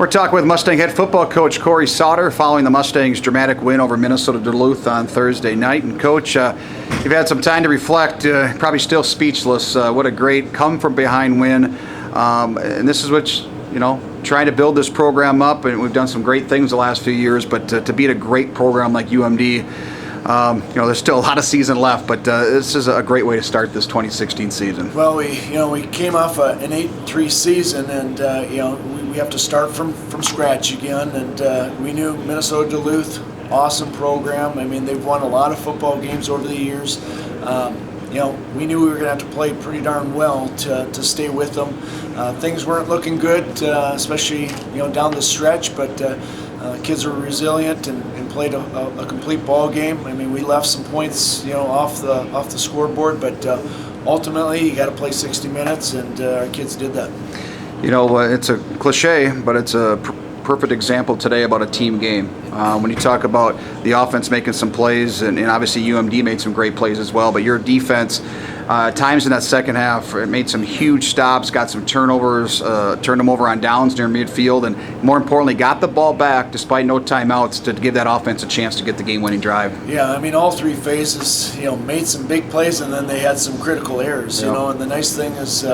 We're talking with Mustang head football coach Cory Sauter following the Mustangs' dramatic win over Minnesota Duluth on Thursday night. And Coach, you've had some time to reflect, probably still speechless. What a great come-from-behind win. And this is what, trying to build this program up, and we've done some great things the last few years, but to beat a great program like UMD, there's still a lot of season left, but this is a great way to start this 2016 season. Well, we came off an 8-3 season, and we have to start from scratch again. And we knew Minnesota Duluth, awesome program. I mean, they've won a lot of football games over the years. We knew we were going to have to play pretty darn well to stay with them. Things weren't looking good, especially down the stretch, but kids were resilient and played a complete ball game. I mean, we left some points off the scoreboard, but ultimately you got to play 60 minutes, and our kids did that. It's a cliche, but it's a perfect example today about a team game. When you talk about the offense making some plays, and obviously UMD made some great plays as well, but your defense, times in that second half, it made some huge stops, got some turnovers, turned them over on downs near midfield, and more importantly, got the ball back despite no timeouts to give that offense a chance to get the game-winning drive. Yeah, I mean, all three phases, made some big plays, and then they had some critical errors, and the nice thing is,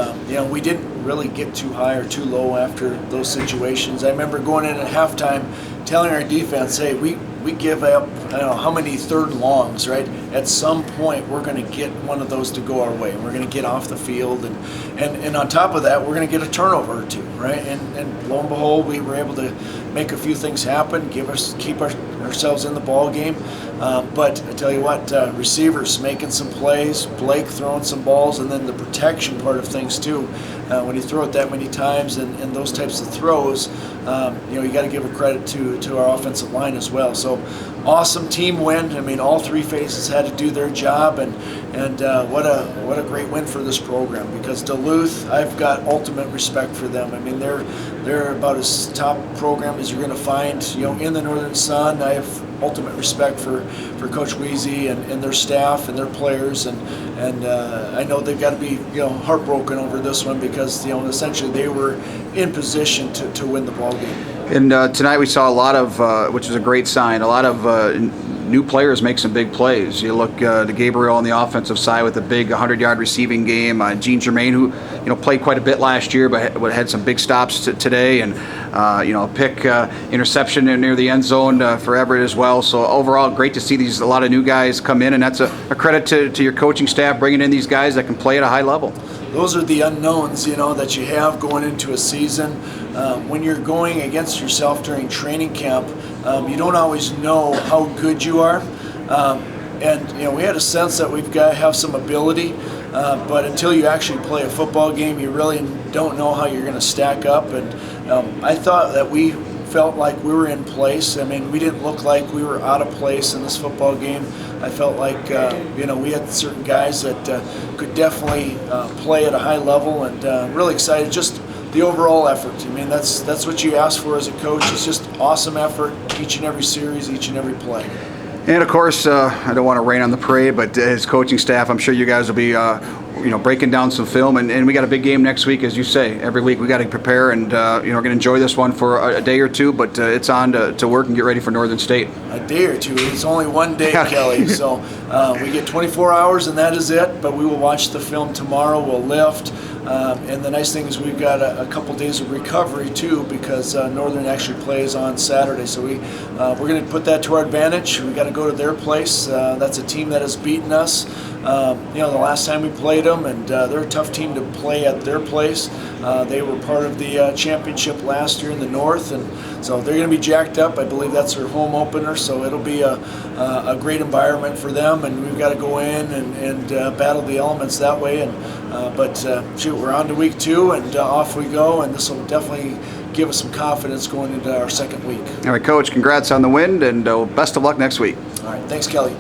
we didn't really get too high or too low after those situations. I remember going in at halftime telling our defense, hey, we give up, I don't know how many third longs, right? At some point, we're going to get one of those to go our way. We're going to get off the field, and on top of that, we're going to get a turnover or two, right? And lo and behold, we were able to make a few things happen, keep ourselves in the ball game. But I tell you what, receivers making some plays, Blake throwing some balls, and then the protection part of things too. When you throw it that many times and those types of throws, you got to give a credit to our offensive line as well. So awesome team win. I mean, all three phases had to do their job, and what a great win for this program, because Duluth, I've got ultimate respect for them. I mean, they're about as top program as you're going to find in the Northern Sun. I have ultimate respect for Coach Weezy and their staff and their players, and I know they've got to be heartbroken over this one, because essentially they were in position to win the ball game. And tonight we saw a lot of, which is a great sign, a lot of new players make some big plays. You look to Gabriel on the offensive side with a big 100-yard receiving game. Gene Germain, who played quite a bit last year, but had some big stops today, and pick interception near the end zone for Everett as well. So overall, great to see a lot of new guys come in, and that's a credit to your coaching staff bringing in these guys that can play at a high level. Those are the unknowns, that you have going into a season. When you're going against yourself during training camp, you don't always know how good you are. And we had a sense that we've got to have some ability, but until you actually play a football game, you really don't know how you're going to stack up. And I thought that we felt like we were in place. I mean, we didn't look like we were out of place in this football game. I felt like we had certain guys that could definitely play at a high level, and really excited. Just the overall effort. I mean, that's what you ask for as a coach. It's just awesome effort each and every series, each and every play. And of course, I don't want to rain on the parade, but as coaching staff, I'm sure you guys will be breaking down some film, and we got a big game next week, as you say. Every week we got to prepare, and we're going to enjoy this one for a day or two, but it's on to work and get ready for Northern State. A day or two? It's only one day, Kelly. So we get 24 hours, and that is it. But we will watch the film tomorrow. We'll lift. And the nice thing is we've got a couple days of recovery too, because Northern actually plays on Saturday. So we're going to put that to our advantage. We got to go to their place. That's a team that has beaten us. The last time we played them, and they're a tough team to play at their place. They were part of the championship last year in the North, and so they're going to be jacked up. I believe that's their home opener, so it'll be a great environment for them, and we've got to go in and battle the elements that way. But we're on to week 2, and off we go, and this will definitely give us some confidence going into our second week. All right, Coach, congrats on the win, and best of luck next week. All right, thanks, Kelly.